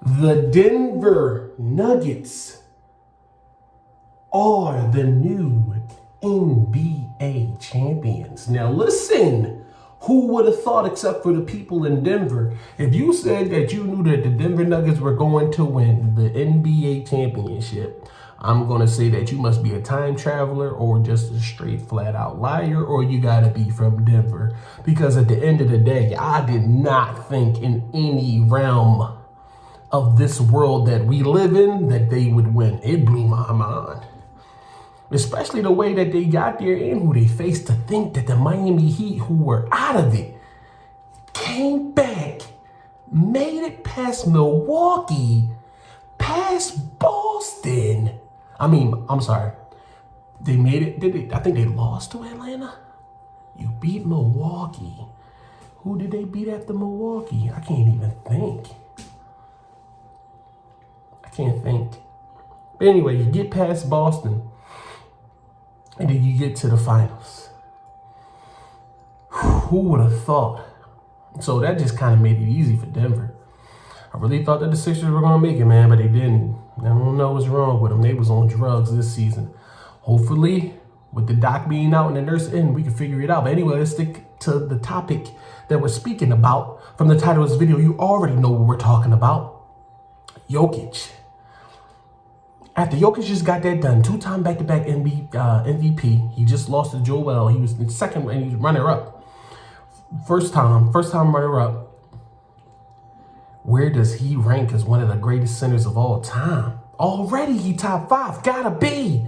The Denver Nuggets are the new NBA champions. Now listen, who would have thought except for the people in Denver? If you said that you knew that the Denver Nuggets were going to win the NBA championship, I'm going to say that you must be a time traveler or just a straight flat out liar, or you got to be from Denver. Because at the end of the day, I did not think in any realm of this world that we live in that they would win. It blew my mind. Especially the way that they got there and who they faced, to think that the Miami Heat, who were out of it, came back, made it past Milwaukee, past Boston. I'm sorry. They made it, I think they lost to Atlanta. You beat Milwaukee. Who did they beat after Milwaukee? I can't even think. But anyway, you get past Boston, and then you get to the finals. Who would have thought? So that just kind of made it easy for Denver. I really thought that the Sixers were going to make it, man, but they didn't. I don't know what's wrong with them. They was on drugs this season. Hopefully, with the doc being out and the nurse in, we can figure it out. But anyway, let's stick to the topic that we're speaking about. From the title of this video, you already know what we're talking about. Jokic. After Jokic just got that done, two-time back-to-back MVP, he just lost to Joel. He was in second, and he was runner-up. First time runner-up. Where does he rank as one of the greatest centers of all time? Already he top 5, gotta be.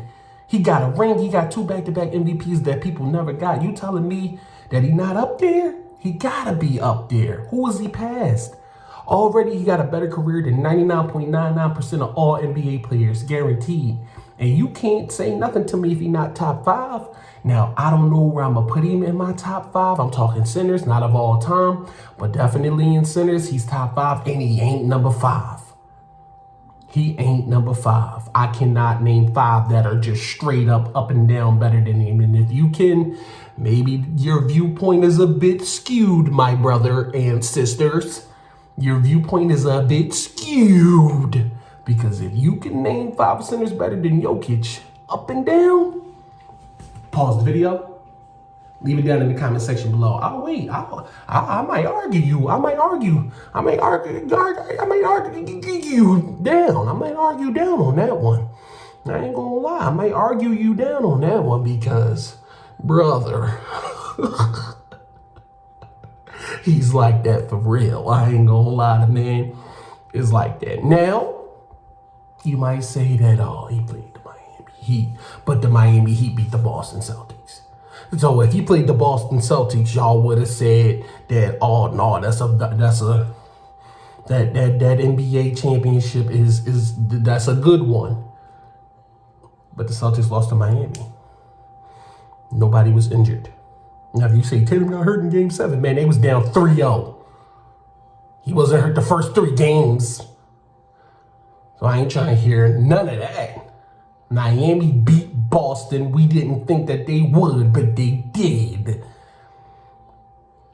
He got a ring, he got 2 back-to-back MVPs that people never got. You telling me that he not up there? He gotta be up there. Who is he past? Already, he got a better career than 99.99% of all NBA players, guaranteed. And you can't say nothing to me if he's not top 5. Now, I don't know where I'm going to put him in my top 5. I'm talking centers, not of all time, but definitely in centers, he's top 5, and he ain't number 5. He ain't number 5. I cannot name 5 that are just straight up and down better than him. And if you can, maybe your viewpoint is a bit skewed, my brother and sisters. Your viewpoint is a bit skewed, because if you can name 5 centers better than Jokic, up and down, pause the video, leave it down in the comment section below. I'll wait. I might argue you. I might argue you down. I might argue down on that one. I ain't gonna lie. I might argue you down on that one because, brother, he's like that for real. I ain't gonna lie, the man is like that. Now, you might say that, oh, he played the Miami Heat, but the Miami Heat beat the Boston Celtics. So if he played the Boston Celtics, y'all would have said that, oh no, that NBA championship that's a good one. But the Celtics lost to Miami. Nobody was injured. Now, if you say Tatum got hurt in Game 7, man, they was down 3-0. He wasn't hurt the first 3 games. So I ain't trying to hear none of that. Miami beat Boston. We didn't think that they would, but they did.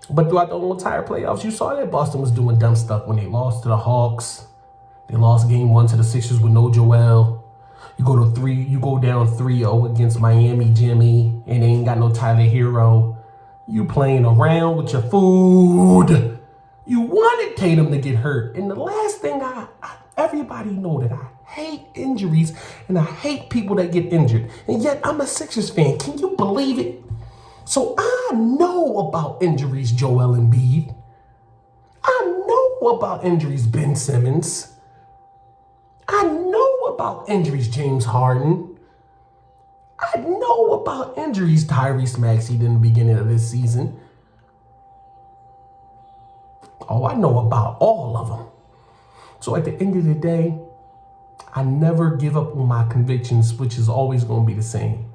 But throughout the whole entire playoffs, you saw that Boston was doing dumb stuff when they lost to the Hawks. They lost Game 1 to the Sixers with no Joel. You go down 3-0 against Miami Jimmy, and they ain't got no Tyler Hero. You playing around with your food. You wanted Tatum to get hurt. And the last thing everybody know that I hate injuries and I hate people that get injured. And yet I'm a Sixers fan. Can you believe it? So I know about injuries, Joel Embiid. I know about injuries, Ben Simmons. I know about injuries, James Harden. I know about injuries, Tyrese Maxey, in the beginning of this season. Oh, I know about all of them. So at the end of the day, I never give up on my convictions, which is always going to be the same.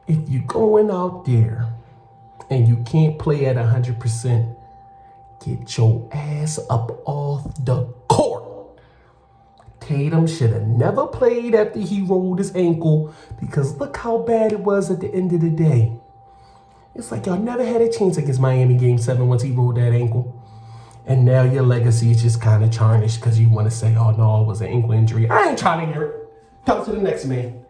If you're going out there and you can't play at 100%, get your ass up off the court. Tatum should have never played after he rolled his ankle, because look how bad it was at the end of the day. It's like y'all never had a chance against Miami Game 7 once he rolled that ankle. And now your legacy is just kind of tarnished because you want to say, oh no, it was an ankle injury. I ain't trying to hear it. Tell it to the next man.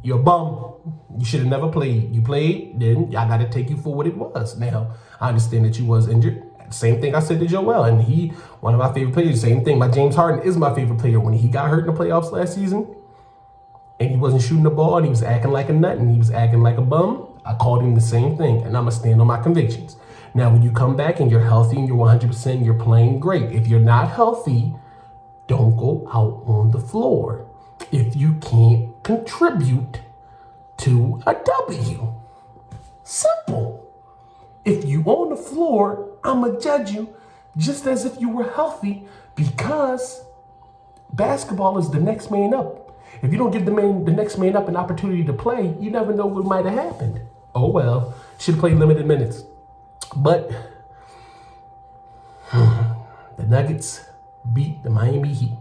You're a bum. You should have never played. You played, then I got to take you for what it was. Now, I understand that you was injured. Same thing I said to Joel, and he, one of my favorite players. Same thing. My James Harden is my favorite player. When he got hurt in the playoffs last season, and he wasn't shooting the ball, and he was acting like a nut, and he was acting like a bum, I called him the same thing, and I'm going to stand on my convictions. Now, when you come back and you're healthy and you're 100%, you're playing great. If you're not healthy, don't go out on the floor if you can't contribute to a W. Simple. If you on the floor, I'm going to judge you just as if you were healthy, because basketball is the next man up. If you don't give the next man up an opportunity to play, you never know what might have happened. Oh well, should have played limited minutes. But the Nuggets beat the Miami Heat,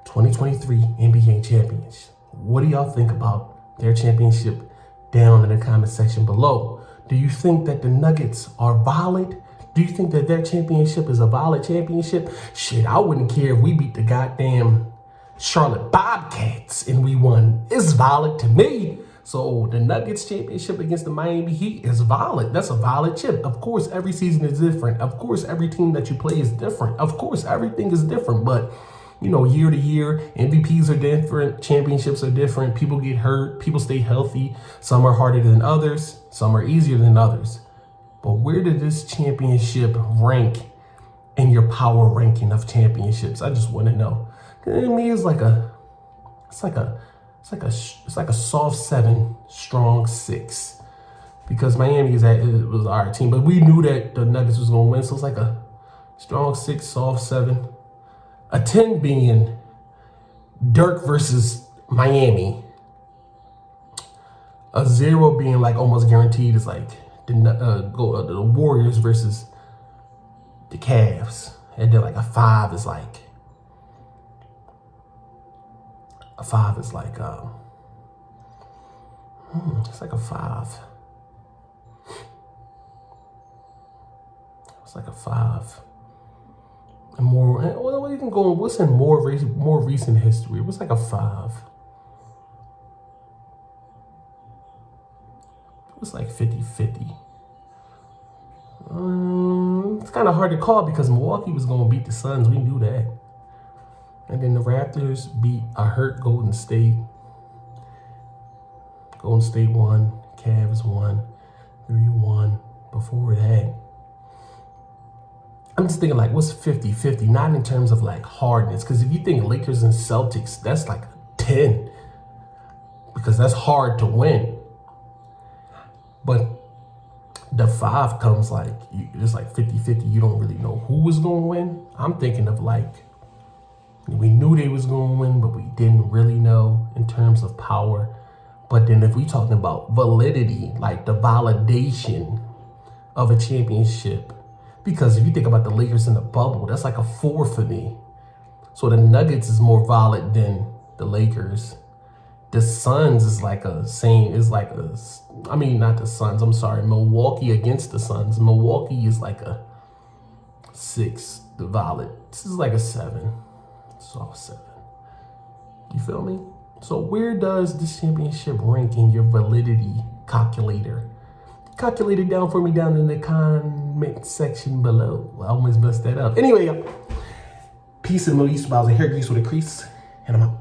2023 NBA champions. What do y'all think about their championship? Down in the comment section below. Do you think that the Nuggets are valid? Do you think that their championship is a valid championship? Shit, I wouldn't care if we beat the goddamn Charlotte Bobcats and we won. It's valid to me. So the Nuggets championship against the Miami Heat is valid. That's a valid chip. Of course, every season is different. Of course, every team that you play is different. Of course, everything is different. But, you know, year to year, MVPs are different. Championships are different. People get hurt. People stay healthy. Some are harder than others. Some are easier than others. But where did this championship rank in your power ranking of championships? I just want to know. To me, it's like a soft 7, strong 6, because Miami it was our team, but we knew that the Nuggets was going to win, so it's like a strong 6, soft 7, a 10 being Dirk versus Miami, a 0 being like almost guaranteed is like the Warriors versus the Cavs, and then like a 5 is like. A 5 is like, it's like a 5. It's like a 5. And more, well, you can go, what's in more recent history? It was like a 5. It was like 50-50. It's kind of hard to call because Milwaukee was going to beat the Suns. We knew that. And then the Raptors beat a hurt Golden State. Golden State won. Cavs won. 3-1 before that. I'm just thinking like, what's 50-50? Not in terms of like hardness. Because if you think Lakers and Celtics, that's like a 10. Because that's hard to win. But the 5 comes like, it's like 50-50. You don't really know who is going to win. I'm thinking of like, we knew they was going to win, but we didn't really know in terms of power. But then if we talking about validity, like the validation of a championship, because if you think about the Lakers in the bubble, that's like a 4 for me. So the Nuggets is more valid than the Lakers. The Suns is like not the Suns, I'm sorry, Milwaukee against the Suns. Milwaukee is like a 6, the valid. This is like a 7. Soft 7. You feel me? So where does this championship rank in your validity calculator? Calculate it down for me down in the comment section below. I almost messed that up. Anyway, peace and Maurice Bowser, hair grease with a crease, and I'm out.